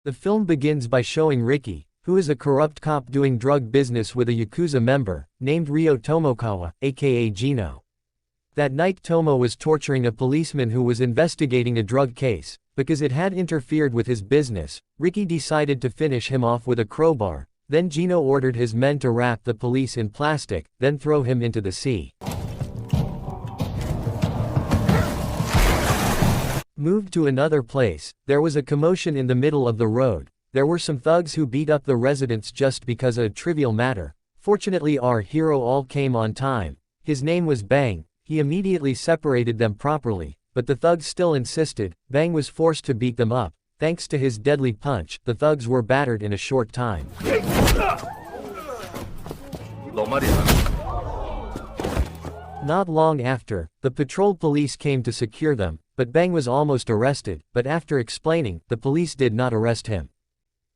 The film begins by showing Ricky, who is a corrupt cop doing drug business with a Yakuza member, named Ryo Tomokawa, aka Gino. That night Tomo was torturing a policeman who was investigating a drug case. Because it had interfered with his business, Ricky decided to finish him off with a crowbar. Then Gino ordered his men to wrap the police in plastic, then throw him into the sea. Moved to another place, there was a commotion in the middle of the road. There were some thugs who beat up the residents just because of a trivial matter. Fortunately our hero all came on time. His name was Bang. He immediately separated them properly. But the thugs still insisted. Bang was forced to beat them up. Thanks to his deadly punch, the thugs were battered in a short time. Not long after, the patrol police came to secure them, but Bang was almost arrested, but after explaining, the police did not arrest him.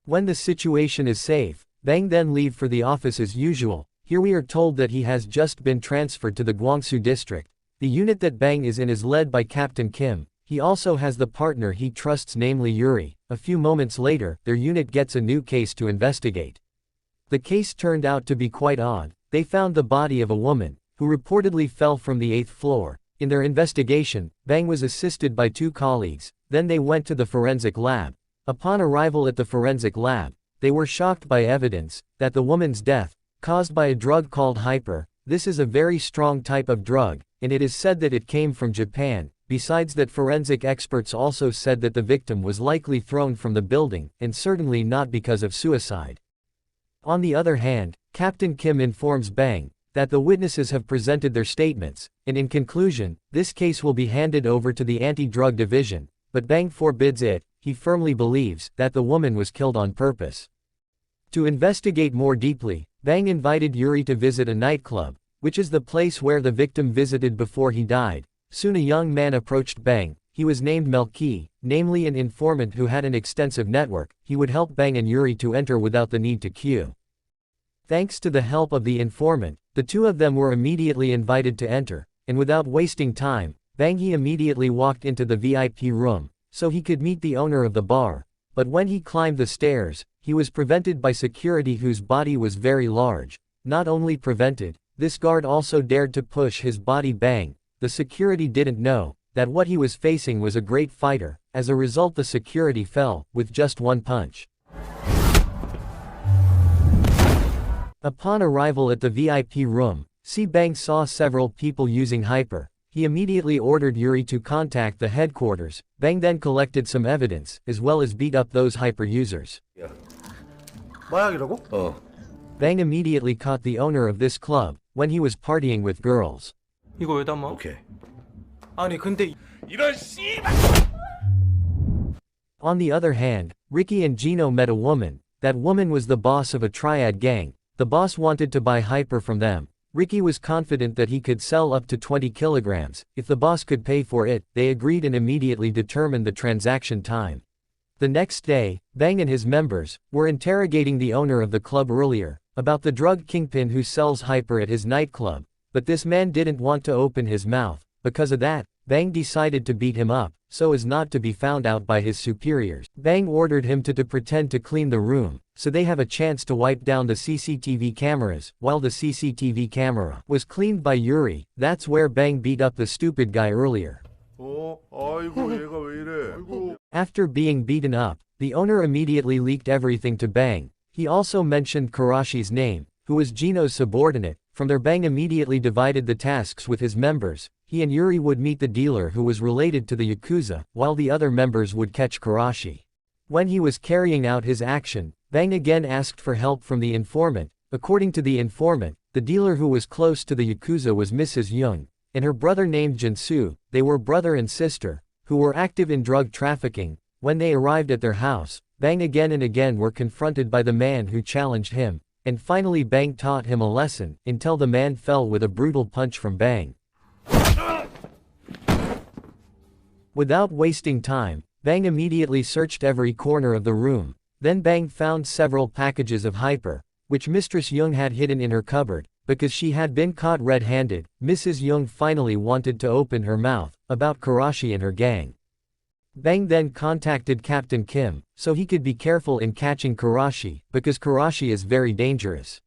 When the situation is safe, Bang then leave for the office as usual. Here we are told that he has just been transferred to the Guangsu district. The unit that Bang is in is led by Captain Kim. He also has the partner he trusts, namely Yuri. A few moments later, their unit gets a new case to investigate. The case turned out to be quite odd. They found the body of a woman, who reportedly fell from the 8th floor. In their investigation, Bang was assisted by 2 colleagues. Then they went to the forensic lab. Upon arrival at the forensic lab, they were shocked by evidence that the woman's death, caused by a drug called Hyper. This is a very strong type of drug, and it is said that it came from Japan. Besides that, forensic experts also said that the victim was likely thrown from the building, and certainly not because of suicide. On the other hand, Captain Kim informs Bang that the witnesses have presented their statements, and in conclusion, this case will be handed over to the anti-drug division, but Bang forbids it. He firmly believes that the woman was killed on purpose. To investigate more deeply, Bang invited Yuri to visit a nightclub, which is the place where the victim visited before he died. Soon a young man approached Bang. He was named Melki, namely an informant who had an extensive network. He would help Bang and Yuri to enter without the need to queue. Thanks to the help of the informant, the two of them were immediately invited to enter, and without wasting time, Bang immediately walked into the VIP room, so he could meet the owner of the bar. But when he climbed the stairs, he was prevented by security whose body was very large. Not only prevented, this guard also dared to push his body. Bang. The security didn't know that what he was facing was a great fighter. As a result, the security fell with just one punch. Upon arrival at the VIP room, Bang saw several people using Hyper. He immediately ordered Yuri to contact the headquarters. Bang then collected some evidence, as well as beat up those Hyper users. Bang immediately caught the owner of this club when he was partying with girls. 이거 왜 담아? 오케이. 아니 근데 이런 씨발. On the other hand, Ricky and Gino met a woman. That woman was the boss of a triad gang. The boss wanted to buy Hyper from them. Ricky was confident that he could sell up to 20 kilograms. If the boss could pay for it, they agreed and immediately determined the transaction time. The next day, Bang and his members were interrogating the owner of the club earlier about the drug kingpin who sells Hyper at his nightclub. But this man didn't want to open his mouth. Because of that, Bang decided to beat him up, so as not to be found out by his superiors. Bang ordered him to pretend to clean the room, so they have a chance to wipe down the CCTV cameras. While the CCTV camera was cleaned by Yuri, that's where Bang beat up the stupid guy earlier. After being beaten up, the owner immediately leaked everything to Bang. He also mentioned Karashi's name, who was Gino's subordinate. From there, Bang immediately divided the tasks with his members. He and Yuri would meet the dealer who was related to the Yakuza, while the other members would catch Karashi. When he was carrying out his action, Bang again asked for help from the informant. According to the informant, the dealer who was close to the Yakuza was Mrs. Young, and her brother named Jinsu. They were brother and sister, who were active in drug trafficking. When they arrived at their house, Bang again and again were confronted by the man who challenged him. And finally Bang taught him a lesson, until the man fell with a brutal punch from Bang. Without wasting time, Bang immediately searched every corner of the room. Then Bang found several packages of Hyper, which Mistress Young had hidden in her cupboard. Because she had been caught red-handed, Mrs. Young finally wanted to open her mouth about Karashi and her gang. Bang then contacted Captain Kim, so he could be careful in catching Karashi, because Karashi is very dangerous.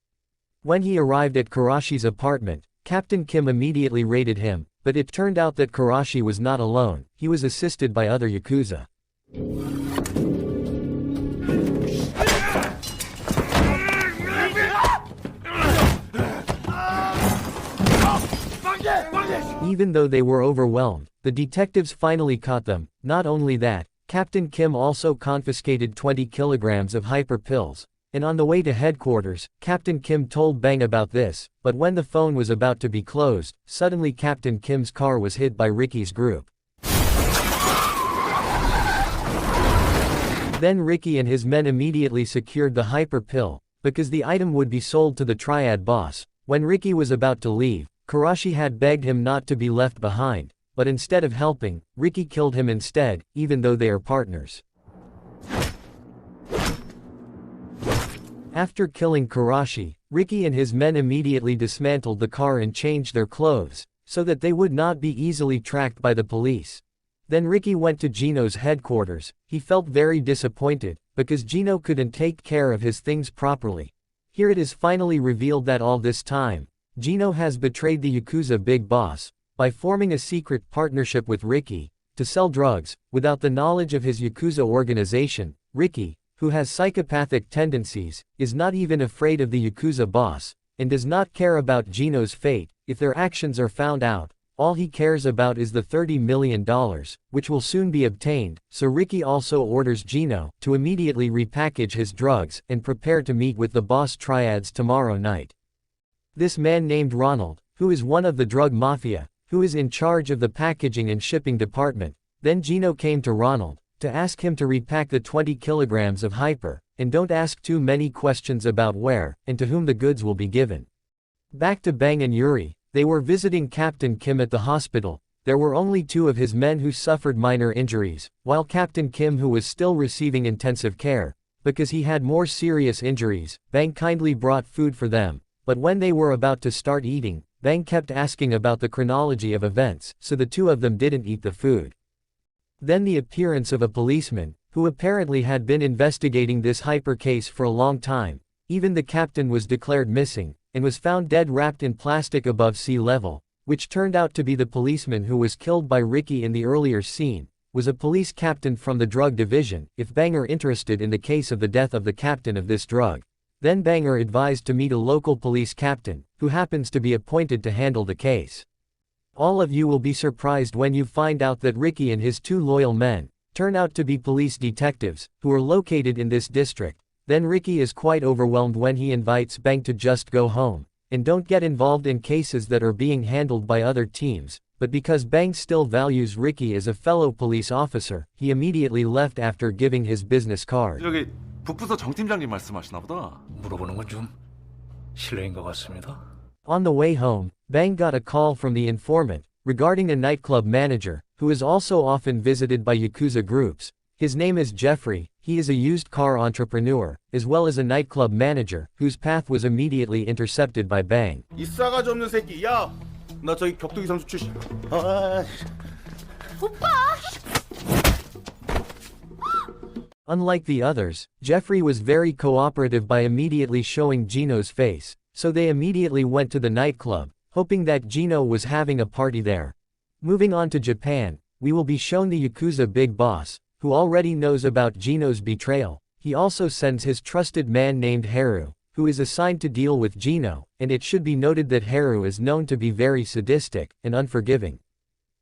When he arrived at Karashi's apartment, Captain Kim immediately raided him, but it turned out that Karashi was not alone, he was assisted by other Yakuza. Even though they were overwhelmed, the detectives finally caught them. Not only that, Captain Kim also confiscated 20 kilograms of hyper pills. And on the way to headquarters, Captain Kim told Bang about this, but when the phone was about to be closed, suddenly Captain Kim's car was hit by Ricky's group. Then Ricky and his men immediately secured the hyper pill, because the item would be sold to the Triad boss. When Ricky was about to leave, Karashi had begged him not to be left behind, but instead of helping, Ricky killed him instead, even though they are partners. After killing Karashi, Ricky and his men immediately dismantled the car and changed their clothes, so that they would not be easily tracked by the police. Then Ricky went to Gino's headquarters. He felt very disappointed, because Gino couldn't take care of his things properly. Here it is finally revealed that all this time, Gino has betrayed the Yakuza big boss, by forming a secret partnership with Ricky, to sell drugs, without the knowledge of his Yakuza organization. Ricky, who has psychopathic tendencies, is not even afraid of the Yakuza boss, and does not care about Gino's fate. If their actions are found out, all he cares about is the $30 million, which will soon be obtained, so Ricky also orders Gino to immediately repackage his drugs and prepare to meet with the boss Triads tomorrow night. This man named Ronald, who is one of the drug mafia, who is in charge of the packaging and shipping department. Then Gino came to Ronald, to ask him to repack the 20 kilograms of hyper, and don't ask too many questions about where, and to whom the goods will be given. Back to Bang and Yuri, they were visiting Captain Kim at the hospital. There were only 2 of his men who suffered minor injuries, while Captain Kim, who was still receiving intensive care, because he had more serious injuries. Bang kindly brought food for them. But when they were about to start eating, Bang kept asking about the chronology of events, so the 2 of them didn't eat the food. Then the appearance of a policeman, who apparently had been investigating this hyper case for a long time. Even the captain was declared missing, and was found dead wrapped in plastic above sea level, which turned out to be the policeman who was killed by Ricky in the earlier scene, was a police captain from the drug division. If Bang are interested in the case of the death of the captain of this drug, then Bang are advised to meet a local police captain, who happens to be appointed to handle the case. All of you will be surprised when you find out that Ricky and his 2 loyal men turn out to be police detectives, who are located in this district. Then Ricky is quite overwhelmed when he invites Bang to just go home, and don't get involved in cases that are being handled by other teams. But because Bang still values Ricky as a fellow police officer, he immediately left after giving his business card. 저기 북부서 정 팀장님 말씀하시나 보다. 물어보는 건 좀 실례인 것 같습니다. On the way home, Bang got a call from the informant, regarding a nightclub manager, who is also often visited by Yakuza groups. His name is Jeffrey. He is a used car entrepreneur, as well as a nightclub manager, whose path was immediately intercepted by Bang. 이 싸가지 없는 새끼. 야, 나 저기 격투기 선수 출신. Unlike the others, Jeffrey was very cooperative by immediately showing Gino's face, so they immediately went to the nightclub, hoping that Gino was having a party there. Moving on to Japan, we will be shown the Yakuza big boss, who already knows about Gino's betrayal. He also sends his trusted man named Haru, who is assigned to deal with Gino, and it should be noted that Haru is known to be very sadistic and unforgiving.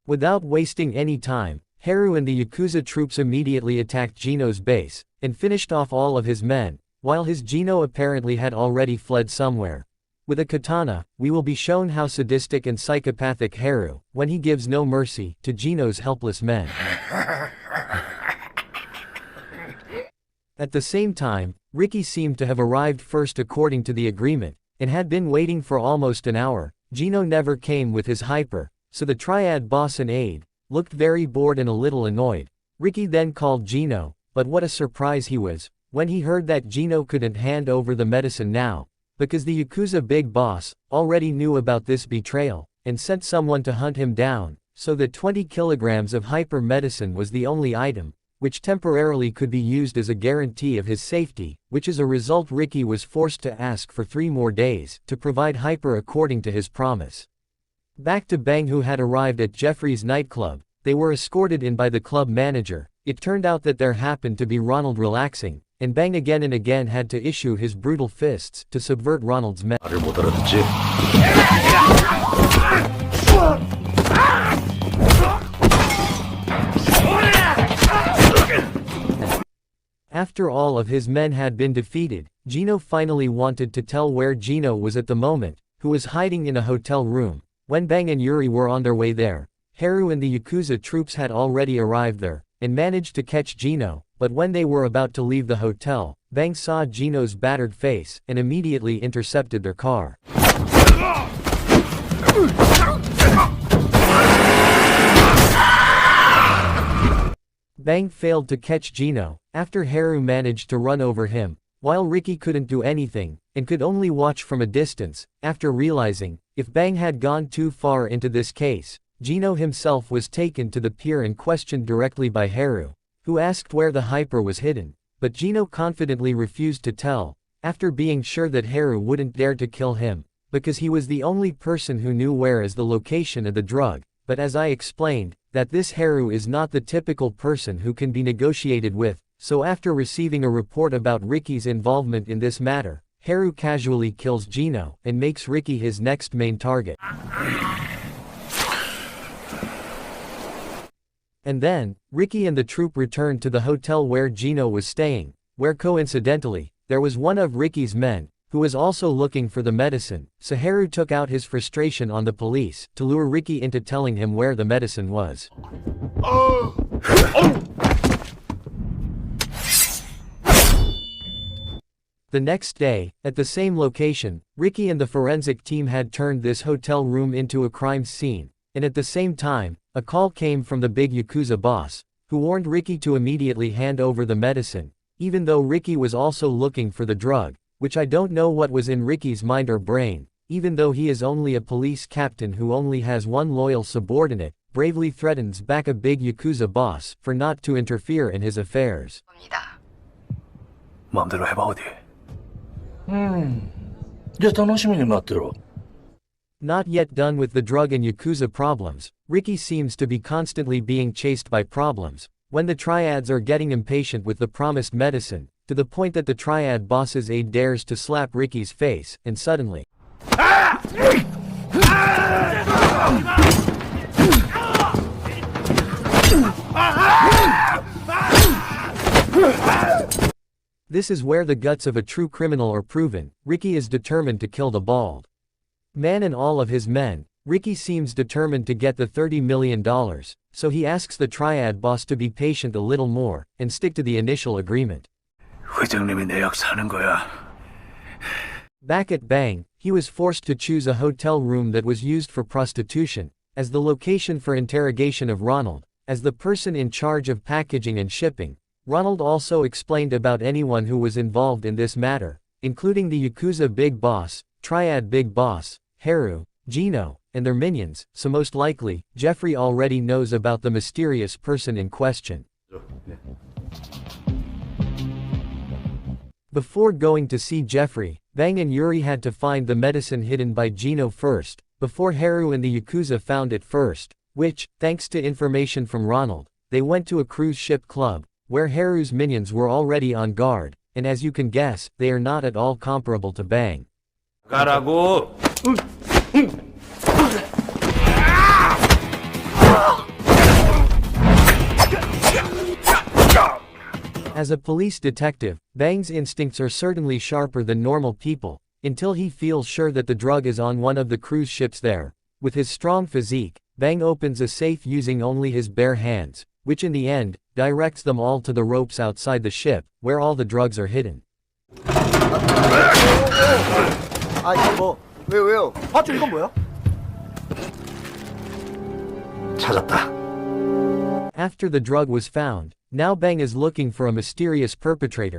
Without wasting any time, Haru and the Yakuza troops immediately attacked Gino's base, and finished off all of his men, while his Gino apparently had already fled somewhere. With a katana, we will be shown how sadistic and psychopathic Haru, when he gives no mercy to Gino's helpless men. At the same time, Ricky seemed to have arrived first according to the agreement, and had been waiting for almost an hour. Gino never came with his hyper, so the Triad boss and aide looked very bored and a little annoyed. Ricky then called Gino, but what a surprise he was, when he heard that Gino couldn't hand over the medicine now, because the Yakuza big boss already knew about this betrayal, and sent someone to hunt him down, so that 20 kilograms of hyper medicine was the only item, which temporarily could be used as a guarantee of his safety, which as a result Ricky was forced to ask for 3 more days to provide hyper according to his promise. Back to Bang, who had arrived at Jeffrey's nightclub. They were escorted in by the club manager. It turned out that there happened to be Ronald relaxing, and Bang again and again had to issue his brutal fists to subvert Ronald's men. 말을 못 알아듣지? After all of his men had been defeated, Gino finally wanted to tell where Gino was at the moment, who was hiding in a hotel room. When Bang and Yuri were on their way there, Haru and the Yakuza troops had already arrived there, and managed to catch Gino, but when they were about to leave the hotel, Bang saw Gino's battered face, and immediately intercepted their car. Bang failed to catch Gino, after Haru managed to run over him, while Ricky couldn't do anything, and could only watch from a distance. After realizing, if Bang had gone too far into this case, Gino himself was taken to the pier and questioned directly by Haru, who asked where the hyper was hidden, but Gino confidently refused to tell, after being sure that Haru wouldn't dare to kill him, because he was the only person who knew where is the location of the drug. But as I explained, that this Haru is not the typical person who can be negotiated with, so after receiving a report about Ricky's involvement in this matter, Haru casually kills Gino, and makes Ricky his next main target. And then, Ricky and the troop returned to the hotel where Gino was staying, where coincidentally, there was one of Ricky's men, who was also looking for the medicine. So Haru took out his frustration on the police, to lure Ricky into telling him where the medicine was. The next day, at the same location, Ricky and the forensic team had turned this hotel room into a crime scene, and at the same time, a call came from the big Yakuza boss, who warned Ricky to immediately hand over the medicine, even though Ricky was also looking for the drug, which I don't know what was in Ricky's mind or brain, even though he is only a police captain who only has one loyal subordinate, bravely threatens back a big Yakuza boss for not to interfere in his affairs. 마음대로 해봐 어디. 이제 당신이 마음대로. Not yet done with the drug and Yakuza problems, Ricky seems to be constantly being chased by problems, when the triads are getting impatient with the promised medicine, to the point that the triad boss's aide dares to slap Ricky's face, and suddenly this is where the guts of a true criminal are proven. Ricky is determined to kill the bald man and all of his men. Ricky seems determined to get the $30 million, so he asks the triad boss to be patient a little more, and stick to the initial agreement. 회장님이 내 약 사는 거야. Back at Bang, he was forced to choose a hotel room that was used for prostitution, as the location for interrogation of Ronald, as the person in charge of packaging and shipping. Ronald also explained about anyone who was involved in this matter, including the Yakuza Big Boss, Triad Big Boss, Haru, Gino, and their minions, so most likely, Jeffrey already knows about the mysterious person in question. Before going to see Jeffrey, Bang and Yuri had to find the medicine hidden by Gino first, before Haru and the Yakuza found it first, which, thanks to information from Ronald, they went to a cruise ship club, where Haru's minions were already on guard, and as you can guess, they are not at all comparable to Bang. 가라고. As a police detective, Bang's instincts are certainly sharper than normal people, until he feels sure that the drug is on one of the cruise ships there. With his strong physique, Bang opens a safe using only his bare hands, which in the end, directs them all to the ropes outside the ship, where all the drugs are hidden. 아 이거 왜요? 봤죠? 이건 뭐야? 찾았다. After the drug was found, now Bang is looking for a mysterious perpetrator,